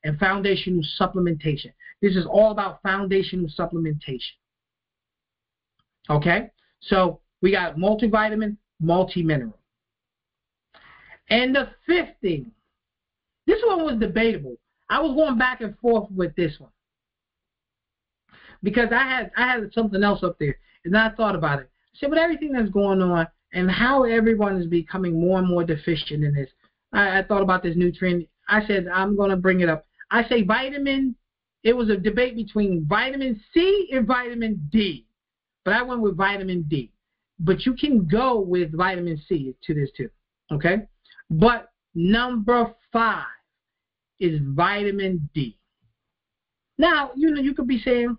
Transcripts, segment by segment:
and foundational supplementation. This is all about foundational supplementation. Okay? So we got multivitamin, multi-mineral. And the fifth thing, this one was debatable. I was going back and forth with this one because I had something else up there, and I thought about it. I said, with everything that's going on and how everyone is becoming more and more deficient in this, I thought about this nutrient. I said, I'm going to bring it up. I say vitamin. It was a debate between vitamin C and vitamin D, but I went with vitamin D. But you can go with vitamin C to this too, okay? But number 5 is vitamin D. Now, you could be saying,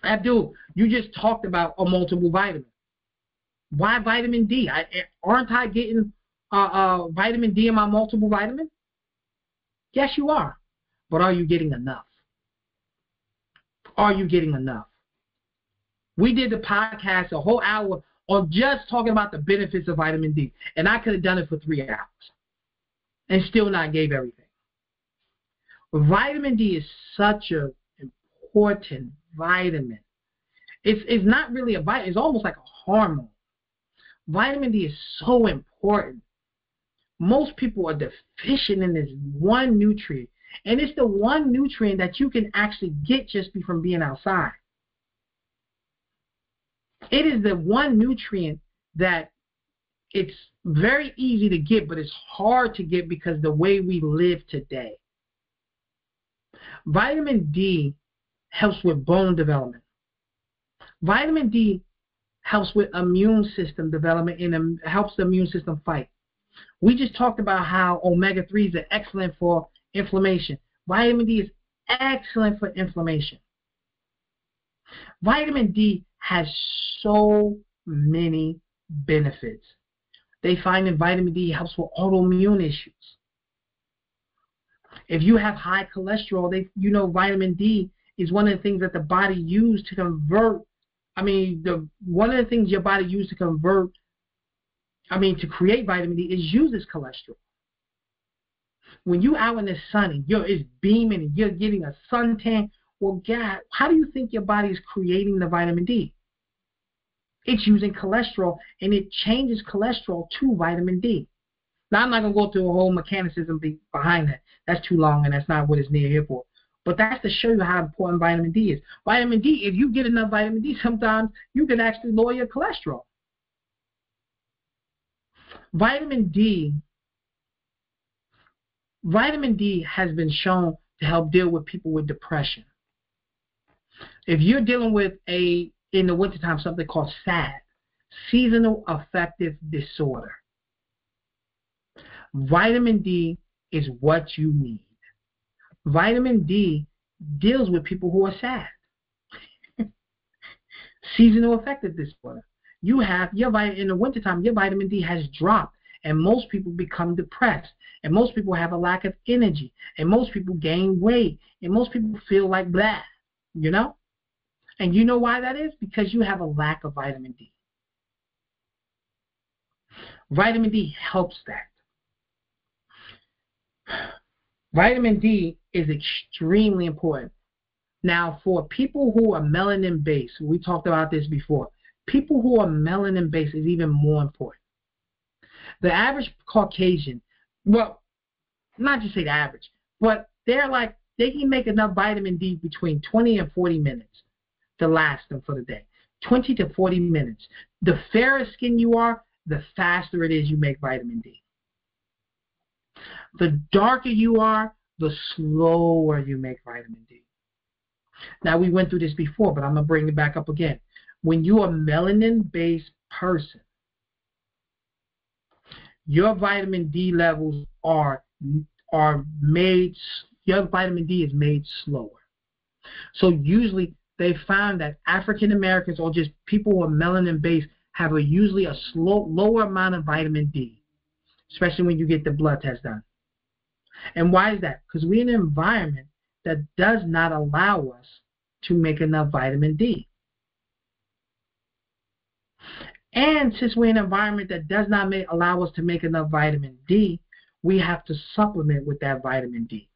Abdul, you just talked about a multiple vitamin. Why vitamin D? Aren't I getting vitamin D in my multiple vitamin? Yes, you are. But are you getting enough? Are you getting enough? We did the podcast a whole hour on just talking about the benefits of vitamin D, and I could have done it for 3 hours and still not gave everything. Vitamin D is such an important vitamin. It's not really a vitamin. It's almost like a hormone. Vitamin D is so important. Most people are deficient in this one nutrient, and it's the one nutrient that you can actually get just from being outside. It is the one nutrient that it's very easy to get, but it's hard to get because the way we live today. Vitamin D helps with bone development. Vitamin D helps with immune system development and helps the immune system fight. We just talked about how omega-3s are excellent for inflammation. Vitamin D is excellent for inflammation. Vitamin D has so many benefits. They find that vitamin D helps with autoimmune issues. If you have high cholesterol, vitamin D is one of the things that the body uses to convert. One of the things your body uses to convert, to create vitamin D is uses cholesterol. When you're out in the sun and it's beaming and you're getting a suntan, well, God, how do you think your body is creating the vitamin D? It's using cholesterol, and it changes cholesterol to vitamin D. Now, I'm not going to go through a whole mechanicism behind that. That's too long, and that's not what it's near here for. But that's to show you how important vitamin D is. Vitamin D, if you get enough vitamin D, sometimes you can actually lower your cholesterol. Vitamin D has been shown to help deal with people with depression. If you're dealing with in the wintertime, something called SAD, seasonal affective disorder, vitamin D is what you need. Vitamin D deals with people who are sad. Seasonal affective disorder. You have in the wintertime, your vitamin D has dropped, and most people become depressed, and most people have a lack of energy, and most people gain weight, and most people feel like blah, And you know why that is? Because you have a lack of vitamin D. Vitamin D helps that. Vitamin D is extremely important. Now, for people who are melanin-based, we talked about this before, people who are melanin-based is even more important. The average Caucasian, well, not just say the average, but they can make enough vitamin D between 20 and 40 minutes to last them for the day. 20 to 40 minutes. The fairer skin you are, the faster it is you make vitamin D. The darker you are, the slower you make vitamin D. Now, we went through this before, but I'm going to bring it back up again. When you're a melanin-based person, your vitamin D levels are made, your vitamin D is made slower. So usually they found that African Americans or just people who are melanin-based have usually a lower amount of vitamin D, especially when you get the blood test done. And why is that? Because we're in an environment that does not allow us to make enough vitamin D. And since we're in an environment that does not allow us to make enough vitamin D, we have to supplement with that vitamin D.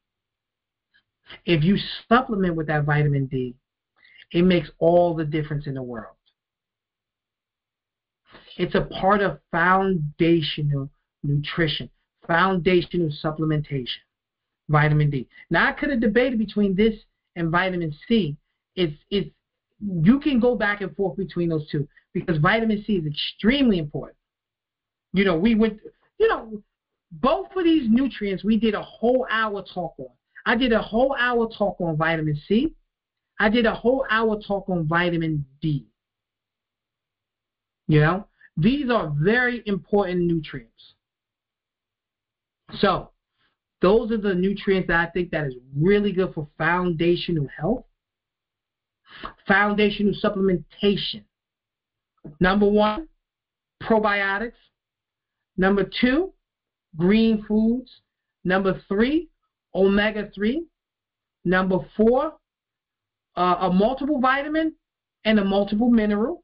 If you supplement with that vitamin D, it makes all the difference in the world. It's a part of foundational nutrition, foundational supplementation, vitamin D. Now, I could have debated between this and vitamin C. You can go back and forth between those two because vitamin C is extremely important. Both of these nutrients we did a whole hour talk on. I did a whole hour talk on vitamin C. I did a whole hour talk on vitamin D. These are very important nutrients. So those are the nutrients that I think that is really good for foundational health, foundational supplementation. Number 1, probiotics. Number 2, green foods. Number 3, omega-3. Number 4, a multiple vitamin and a multiple mineral.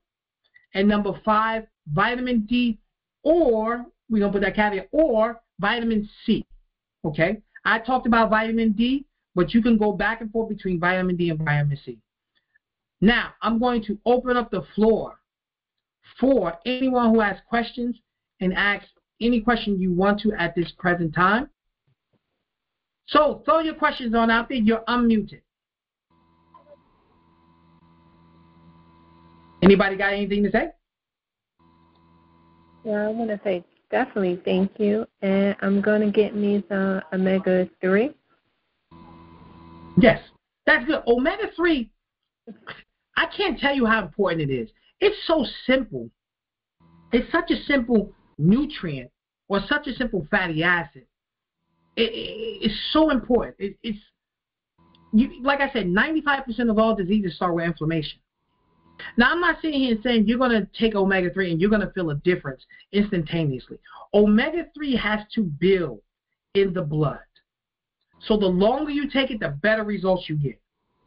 And number 5, vitamin D, or we're going to put that caveat, or vitamin C. Okay? I talked about vitamin D, but you can go back and forth between vitamin D and vitamin C. Now, I'm going to open up the floor for anyone who has questions and ask any question you want to at this present time. So throw your questions on out there. You're unmuted. Anybody got anything to say? Yeah, I want to say definitely thank you. And I'm going to get me some omega-3. Yes, that's good. Omega-3, I can't tell you how important it is. It's so simple. It's such a simple nutrient or such a simple fatty acid. It's so important. Like I said, 95% of all diseases start with inflammation. Now, I'm not sitting here saying you're going to take omega-3 and you're going to feel a difference instantaneously. Omega-3 has to build in the blood. So the longer you take it, the better results you get.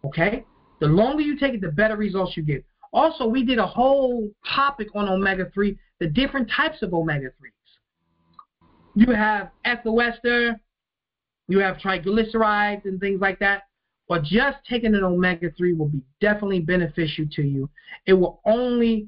Okay? The longer you take it, the better results you get. Also, we did a whole topic on omega-3, the different types of omega-3s. You have ethyl ester, you have triglycerides and things like that. But just taking an omega-3 will be definitely beneficial to you. It will only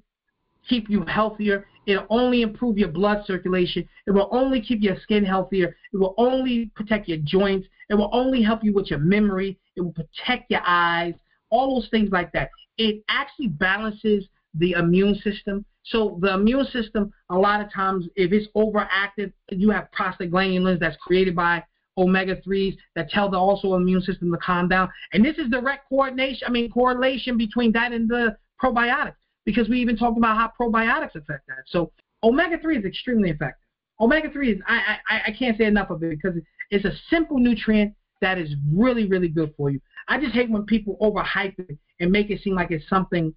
keep you healthier. It'll only improve your blood circulation. It will only keep your skin healthier. It will only protect your joints. It will only help you with your memory. It will protect your eyes, all those things like that. It actually balances the immune system. So the immune system, a lot of times, if it's overactive, you have prostaglandins that's created by omega-3s that tell the also immune system to calm down. And this is direct correlation between that and the probiotics, because we even talked about how probiotics affect that. So omega-3 is extremely effective. Omega-3 is, I can't say enough of it because it's a simple nutrient that is really, really good for you. I just hate when people overhype it and make it seem like it's something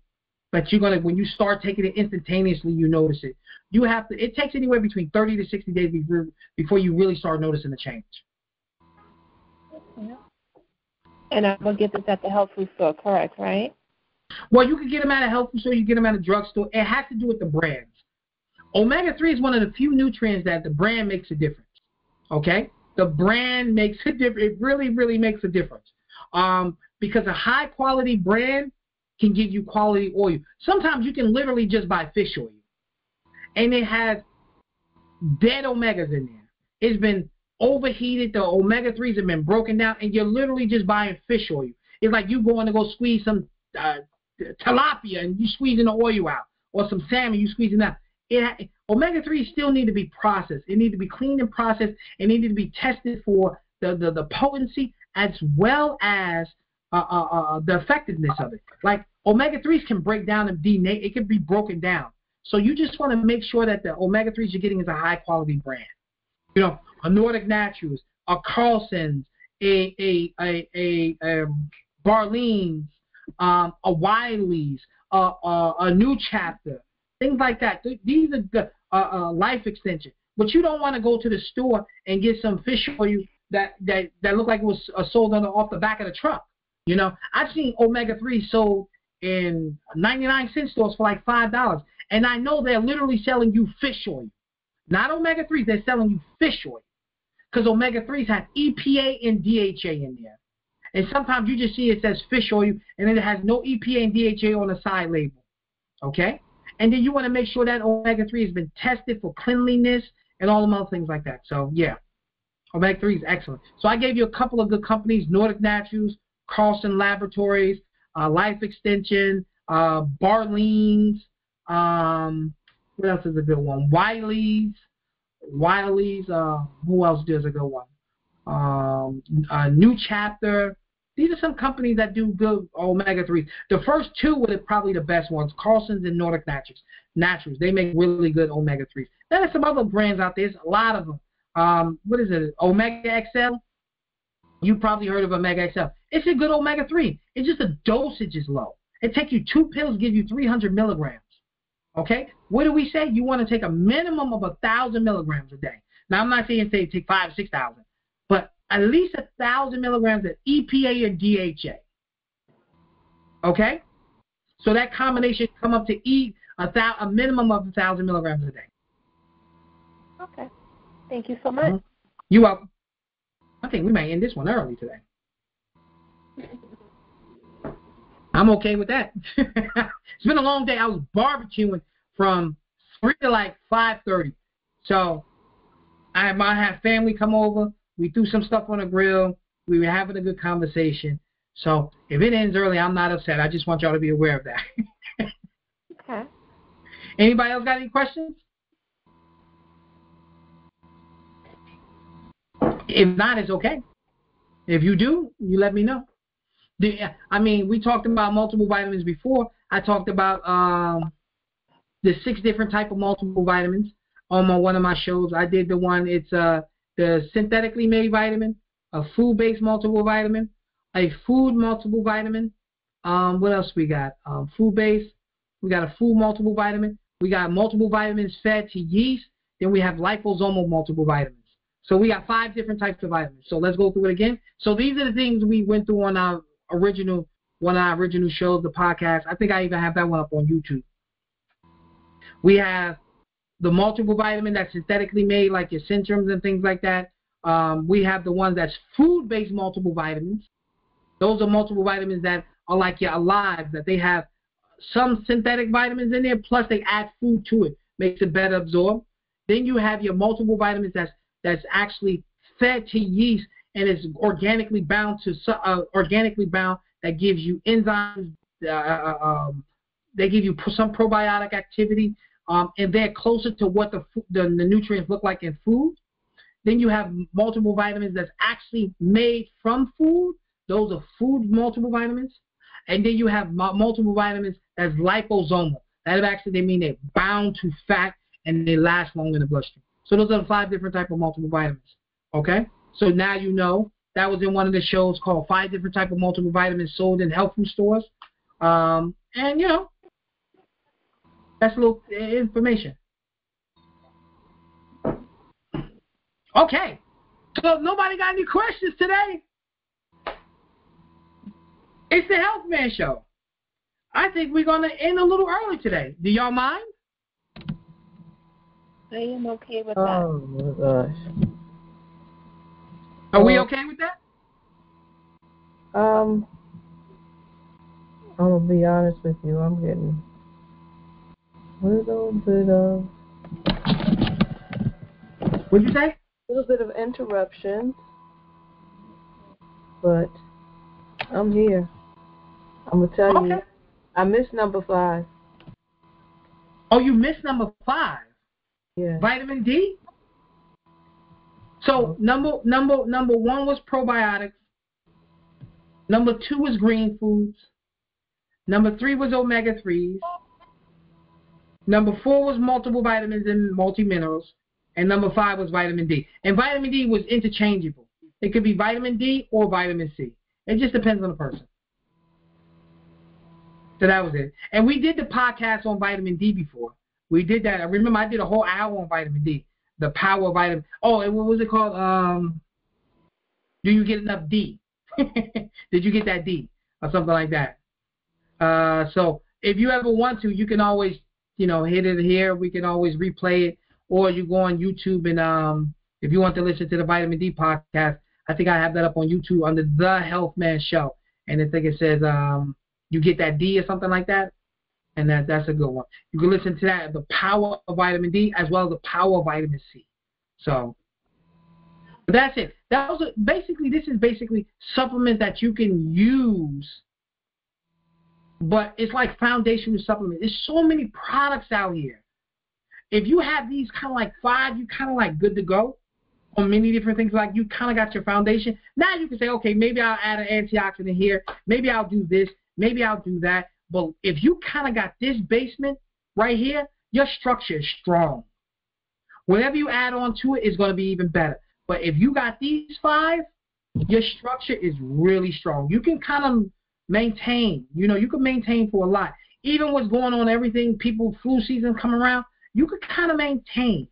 that you're going to, when you start taking it instantaneously, you notice it. It takes anywhere between 30 to 60 days before you really start noticing the change. Yeah. And I'm going to get this at the health food store, correct, right? Well, you can get them at a health food store, you can get them at a drugstore. It has to do with the brands. Omega-3 is one of the few nutrients that the brand makes a difference. Okay? The brand makes a difference. It really, really makes a difference. Because a high-quality brand can give you quality oil. Sometimes you can literally just buy fish oil. And it has dead omegas in there. It's been overheated, the omega-3s have been broken down, and you're literally just buying fish oil. It's like you going to go squeeze some tilapia and you squeezing the oil out, or some salmon you squeezing out. Omega-3s still need to be processed. It need to be cleaned and processed, and they need to be tested for the potency as well as the effectiveness of it. Like omega-3s can break down and it can be broken down. So you just want to make sure that the omega-3s you're getting is a high quality brand. You know, a Nordic Naturals, a Carlson's, a Barlean's, a Wiley's, a New Chapter, things like that. These are the Life Extension. But you don't want to go to the store and get some fish oil that look like it was sold off the back of the truck. You know, I've seen omega-3 sold in 99-cent stores for like $5, and I know they're literally selling you fish oil. Not omega-3s, they're selling you fish oil. Because omega-3s have EPA and DHA in there. And sometimes you just see it says fish oil, and then it has no EPA and DHA on the side label. Okay? And then you want to make sure that omega-3 has been tested for cleanliness and all the other things like that. So, yeah, omega-3 is excellent. So I gave you a couple of good companies, Nordic Naturals, Carlson Laboratories, Life Extension, Barleans, what else is a good one? Wiley's, who else does a good one? New Chapter. These are some companies that do good omega-3s. The first two were probably the best ones, Carlson's and Nordic Naturals. They make really good omega-3s. Then there's some other brands out there. There's a lot of them. What is it? Omega XL? You probably heard of Omega XL. It's a good omega-3. It's just the dosage is low. It takes you 2 pills, give you 300 milligrams. Okay? What do we say? You want to take a minimum of 1,000 milligrams a day. Now, I'm not saying take 5,000 or 6,000, but at least 1,000 milligrams of EPA and DHA. Okay? So that combination come up to eat a minimum of 1,000 milligrams a day. Okay. Thank you so much. Mm-hmm. You're welcome. I think we may end this one early today. I'm okay with that. It's been a long day. I was barbecuing from 3 to like 5:30. So I had family come over. We threw some stuff on the grill. We were having a good conversation. So if it ends early, I'm not upset. I just want y'all to be aware of that. Okay. Anybody else got any questions? If not, it's okay. If you do, you let me know. We talked about multiple vitamins before. I talked about the 6 different type of multiple vitamins on one of my shows. I did the one, it's the synthetically made vitamin, a food-based multiple vitamin, a food multiple vitamin. What else we got? Food-based. We got a food multiple vitamin. We got multiple vitamins fed to yeast. Then we have liposomal multiple vitamins. So we got 5 different types of vitamins. So let's go through it again. So these are the things we went through on one of our original shows, the podcast. I think I even have that one up on YouTube. We have the multiple vitamin that's synthetically made, like your Centrums and things like that. We have the ones that's food-based multiple vitamins. Those are multiple vitamins that are like your Alive, that they have some synthetic vitamins in there, plus they add food to it, makes it better absorbed. Then you have your multiple vitamins that's actually fed to yeast and is organically bound that gives you enzymes. They give you some probiotic activity, and they're closer to what the nutrients look like in food. Then you have multiple vitamins that's actually made from food. Those are food multiple vitamins. And then you have multiple vitamins that's liposomal. That actually, they mean they're bound to fat and they last long in the bloodstream. So those are the 5 different types of multiple vitamins. Okay? So now you know. That was in one of the shows called 5 different types of multiple vitamins sold in health food stores. And, you know, that's a little information. Okay. So nobody got any questions today? It's the Health Man Show. I think we're going to end a little early today. Do y'all mind? I am okay with that. Oh, my gosh. Are we okay with that? I'm going to be honest with you. I'm getting a little bit of... What'd you say? A little bit of interruption. But I'm here. I'm going to tell you, I missed number 5. Oh, you missed number 5? Yeah. Vitamin D? So number 1 was probiotics. Number 2 was green foods. Number 3 was omega-3s. Number 4 was multiple vitamins and multi-minerals. And number 5 was vitamin D. And vitamin D was interchangeable. It could be vitamin D or vitamin C. It just depends on the person. So that was it. And we did the podcast on vitamin D before. We did that. I remember I did a whole hour on vitamin D. The power of vitamin. Oh, and what was it called? Do you get enough D? Did you get that D? Or something like that. So if you ever want to, you can always, hit it here. We can always replay it. Or you go on YouTube and if you want to listen to the vitamin D podcast, I think I have that up on YouTube under The Health Man Show. And I think it says you get that D or something like that. And that's a good one. You can listen to that, the power of vitamin D as well as the power of vitamin C. So, but that's it. This is basically supplement that you can use, but it's like foundational supplement. There's so many products out here. If you have these kind of like 5, you kind of like good to go on many different things. Like you kind of got your foundation. Now you can say, okay, maybe I'll add an antioxidant here. Maybe I'll do this. Maybe I'll do that. But if you kind of got this basement right here, your structure is strong. Whatever you add on to it is going to be even better. But if you got these 5, your structure is really strong. You can kind of maintain. You can maintain for a lot. Even what's going on, everything, people, flu season coming around, you could kind of maintain.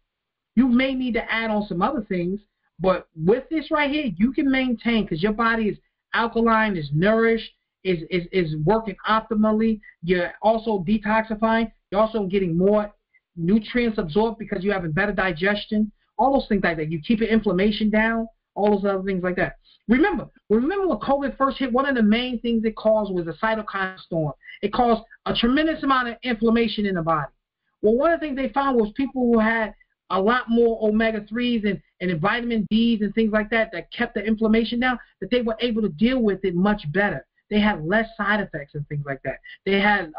You may need to add on some other things, but with this right here, you can maintain because your body is alkaline, is nourished, is working optimally. You're also detoxifying. You're also getting more nutrients absorbed because you're having better digestion. All those things like that. You keep your inflammation down. All those other things like that. Remember when COVID first hit, one of the main things it caused was a cytokine storm. It caused a tremendous amount of inflammation in the body. Well, one of the things they found was people who had a lot more omega-3s and vitamin Ds and things like that kept the inflammation down, that they were able to deal with it much better. They had less side effects and things like that. They had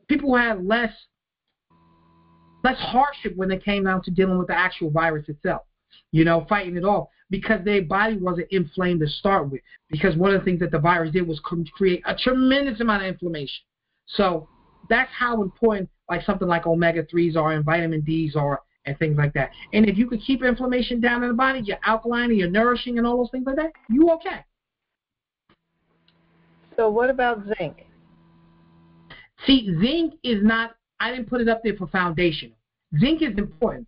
people who had less hardship when it came down to dealing with the actual virus itself, fighting it off, because their body wasn't inflamed to start with. Because one of the things that the virus did was create a tremendous amount of inflammation. So that's how important like something like omega-3s are and vitamin Ds are and things like that. And if you could keep inflammation down in the body, you're alkaline and you're nourishing and all those things like that, you okay. So what about zinc? See, zinc is not, I didn't put it up there for foundational. Zinc is important,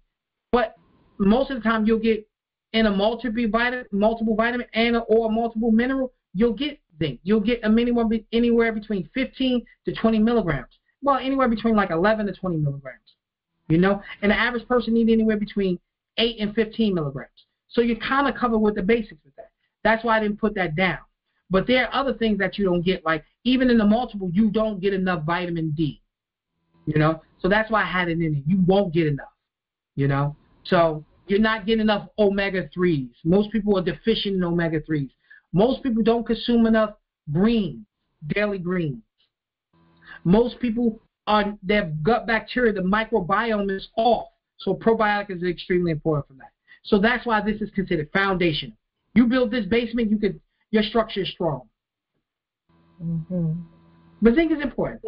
but most of the time you'll get in a multiple vitamin or multiple mineral, you'll get zinc. You'll get a minimum anywhere between 15 to 20 milligrams. Well, anywhere between like 11 to 20 milligrams, and the average person needs anywhere between 8 and 15 milligrams. So you're kind of covered with the basics with that. That's why I didn't put that down. But there are other things that you don't get, like even in the multiple, you don't get enough vitamin D, So that's why I had it in it. You won't get enough, So you're not getting enough omega-3s. Most people are deficient in omega-3s. Most people don't consume enough greens, daily greens. Most people their gut bacteria, the microbiome is off. So probiotic is extremely important for that. So that's why this is considered foundational. You build this basement, your structure is strong. Mm-hmm. But zinc is important.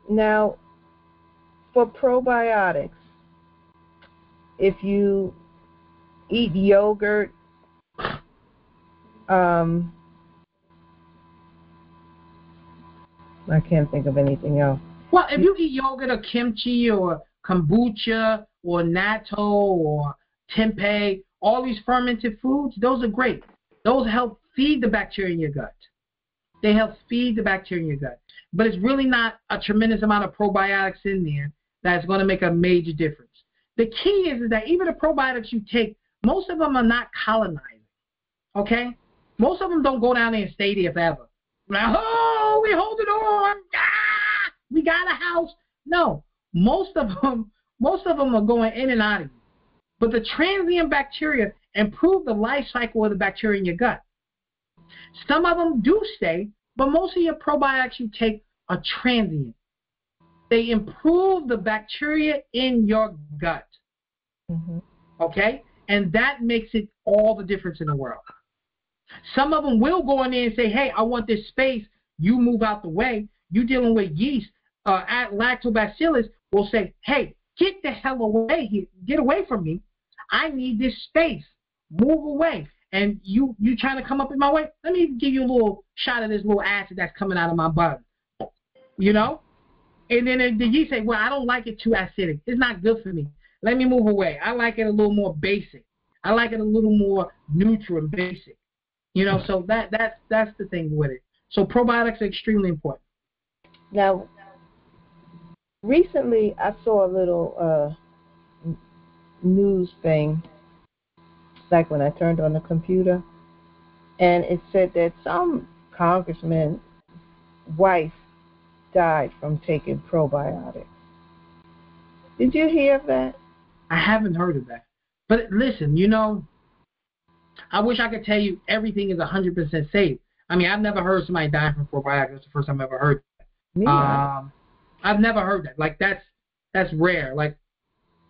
Now, for probiotics, if you eat yogurt, I can't think of anything else. Well, if you eat yogurt or kimchi or kombucha or natto or tempeh, all these fermented foods, those are great. Those help feed the bacteria in your gut. They help feed the bacteria in your gut. But it's really not a tremendous amount of probiotics in there that's going to make a major difference. The key is that even the probiotics you take, most of them are not colonizing, okay? Most of them don't go down there and stay there forever. Like, oh, we hold it on. Ah, we got a house. No, most of them are going in and out of you. But the transient bacteria improve the life cycle of the bacteria in your gut. Some of them do stay, but most of your probiotics you take are transient. They improve the bacteria in your gut. Mm-hmm. Okay? And that makes it all the difference in the world. Some of them will go in there and say, hey, I want this space. You move out the way. You dealing with yeast. Lactobacillus will say, hey, get the hell away here. Get away from me. I need this space. Move away. And you trying to come up in my way? Let me give you a little shot of this little acid that's coming out of my butt. And then the yeast say, well, I don't like it too acidic. It's not good for me. Let me move away. I like it a little more basic. I like it a little more neutral and basic. So that's the thing with it. So probiotics are extremely important. Now, recently I saw a little news thing like when I turned on the computer, and it said that some congressman's wife died from taking probiotics. Did you hear of that? I haven't heard of that. But listen, I wish I could tell you everything is 100% safe. I mean, I've never heard somebody dying from probiotics. That's the first time I've ever heard that. I've never heard that. Like, that's rare. Like,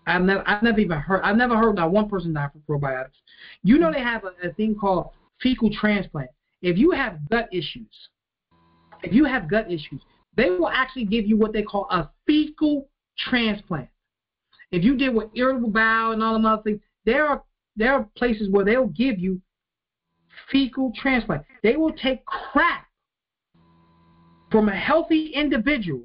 I've never heard not one person die from probiotics. They have a thing called fecal transplant. If you have gut issues, they will actually give you what they call a fecal transplant. If you deal with irritable bowel and all them other things, there are places where they'll give you fecal transplant. They will take crap from a healthy individual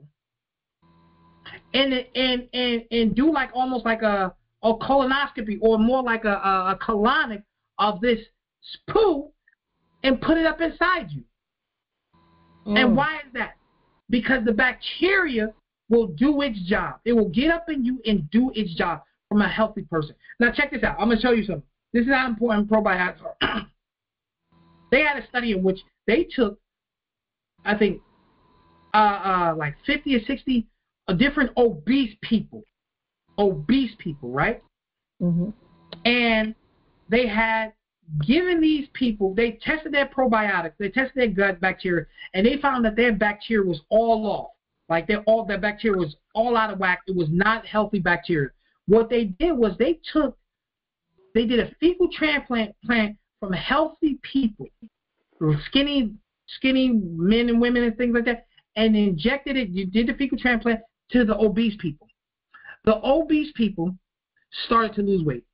and do like almost like a colonoscopy or more like a colonic of this poo and put it up inside you. And why is that? Because the bacteria will do its job. It will get up in you and do its job from a healthy person. Now check this out. I'm going to show you something. This is how important probiotics are. They had a study in which they took, I think, like 50 or 60 different obese people, right? Mm-hmm. And they had given these people, they tested their probiotics, they tested their gut bacteria, and they found that their bacteria was all off. Like their bacteria was all out of whack. It was not healthy bacteria. What they did was they did a fecal transplant from healthy people, skinny men and women and things like that, and injected it. You did the fecal transplant to the obese people. The obese people started to lose weight.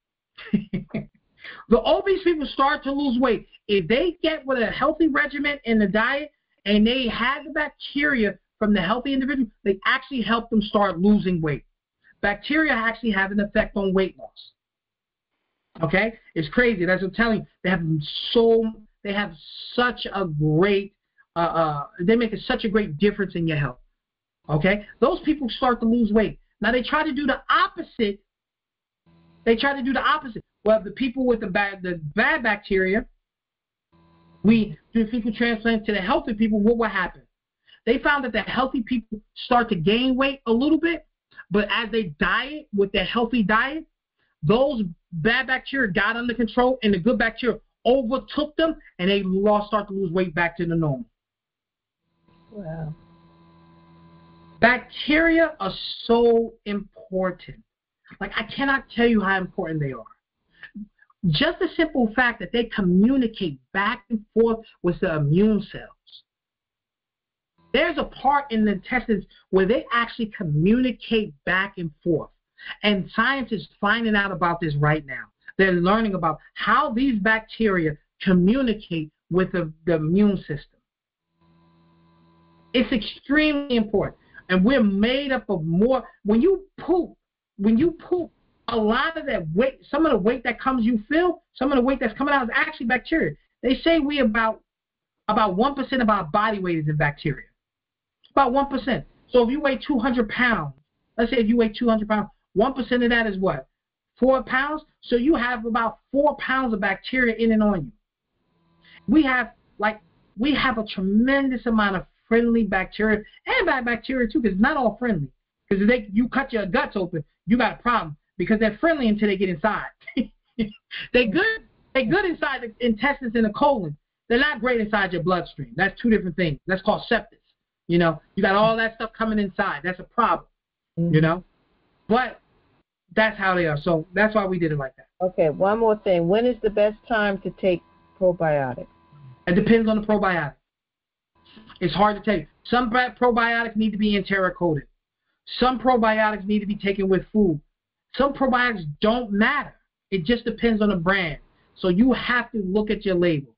The obese people start to lose weight. If they get with a healthy regimen in the diet and they had the bacteria from the healthy individual, they actually help them start losing weight. Bacteria actually have an effect on weight loss. Okay? It's crazy. That's what I'm telling you. They have such a great, they make such a great difference in your health. Okay? Those people start to lose weight. Now they try to do the opposite. Well, the people with the bad bacteria, we do fecal transplant to the healthy people. What will happen? They found that the healthy people start to gain weight a little bit, but as they diet with their healthy diet, those bad bacteria got under control and the good bacteria overtook them, and they start to lose weight back to the normal. Wow. Bacteria are so important. Like, I cannot tell you how important they are. Just the simple fact that they communicate back and forth with the immune cells. There's a part in the intestines where they actually communicate back and forth. And science is finding out about this right now. They're learning about how these bacteria communicate with the immune system. It's extremely important. And we're made up of more. When you poop, a lot of that weight, some of the weight that comes, you feel, some of the weight that's coming out is actually bacteria. They say we about 1% of our body weight is in bacteria. About 1%. So if you weigh 200 pounds, let's say if you weigh 200 pounds, 1% of that is what? 4 pounds? So you have about 4 pounds of bacteria in and on you. We have a tremendous amount of friendly bacteria and bad bacteria too, because it's not all friendly. Because if you cut your guts open, you got a problem. Because they're friendly until they get inside. They're good inside the intestines and the colon. They're not great inside your bloodstream. That's two different things. That's called sepsis. You got all that stuff coming inside. That's a problem. Mm-hmm. But that's how they are. So that's why we did it like that. Okay, one more thing. When is the best time to take probiotics? It depends on the probiotic. It's hard to tell you. Some probiotics need to be enteric-coated. Some probiotics need to be taken with food. Some probiotics don't matter. It just depends on the brand. So you have to look at your label.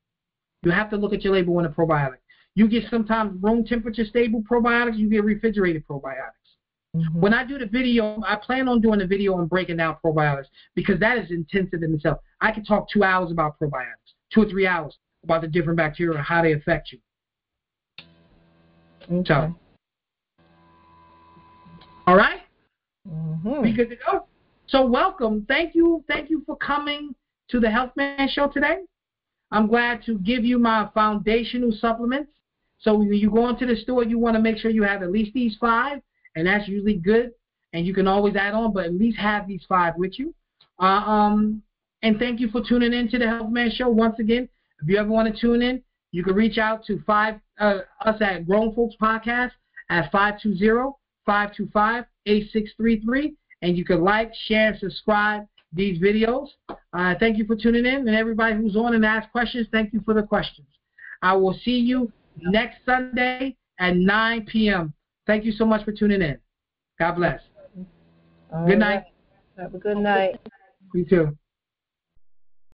You have to look at your label on a probiotic. You get sometimes room temperature stable probiotics. You get refrigerated probiotics. Mm-hmm. When I do the video, I plan on doing a video on breaking down probiotics because that is intensive in itself. I could talk 2 hours about probiotics, 2 or 3 hours about the different bacteria and how they affect you. Okay. So, all right? Mm-hmm. We good to go? So welcome. Thank you for coming to the Health Man Show today. I'm glad to give you my foundational supplements. So when you go into the store, you want to make sure you have at least these 5, and that's usually good. And you can always add on, but at least have these 5 with you. And thank you for tuning in to the Health Man Show once again. If you ever want to tune in, you can reach out to us at Grown Folks Podcast at 520-525-8633, and you can like, share, and subscribe these videos. Thank you for tuning in, and everybody who's on and asked questions, thank you for the questions. I will see you next Sunday at 9 p.m. Thank you so much for tuning in. God bless. All Good right. night. Have a good night. You too.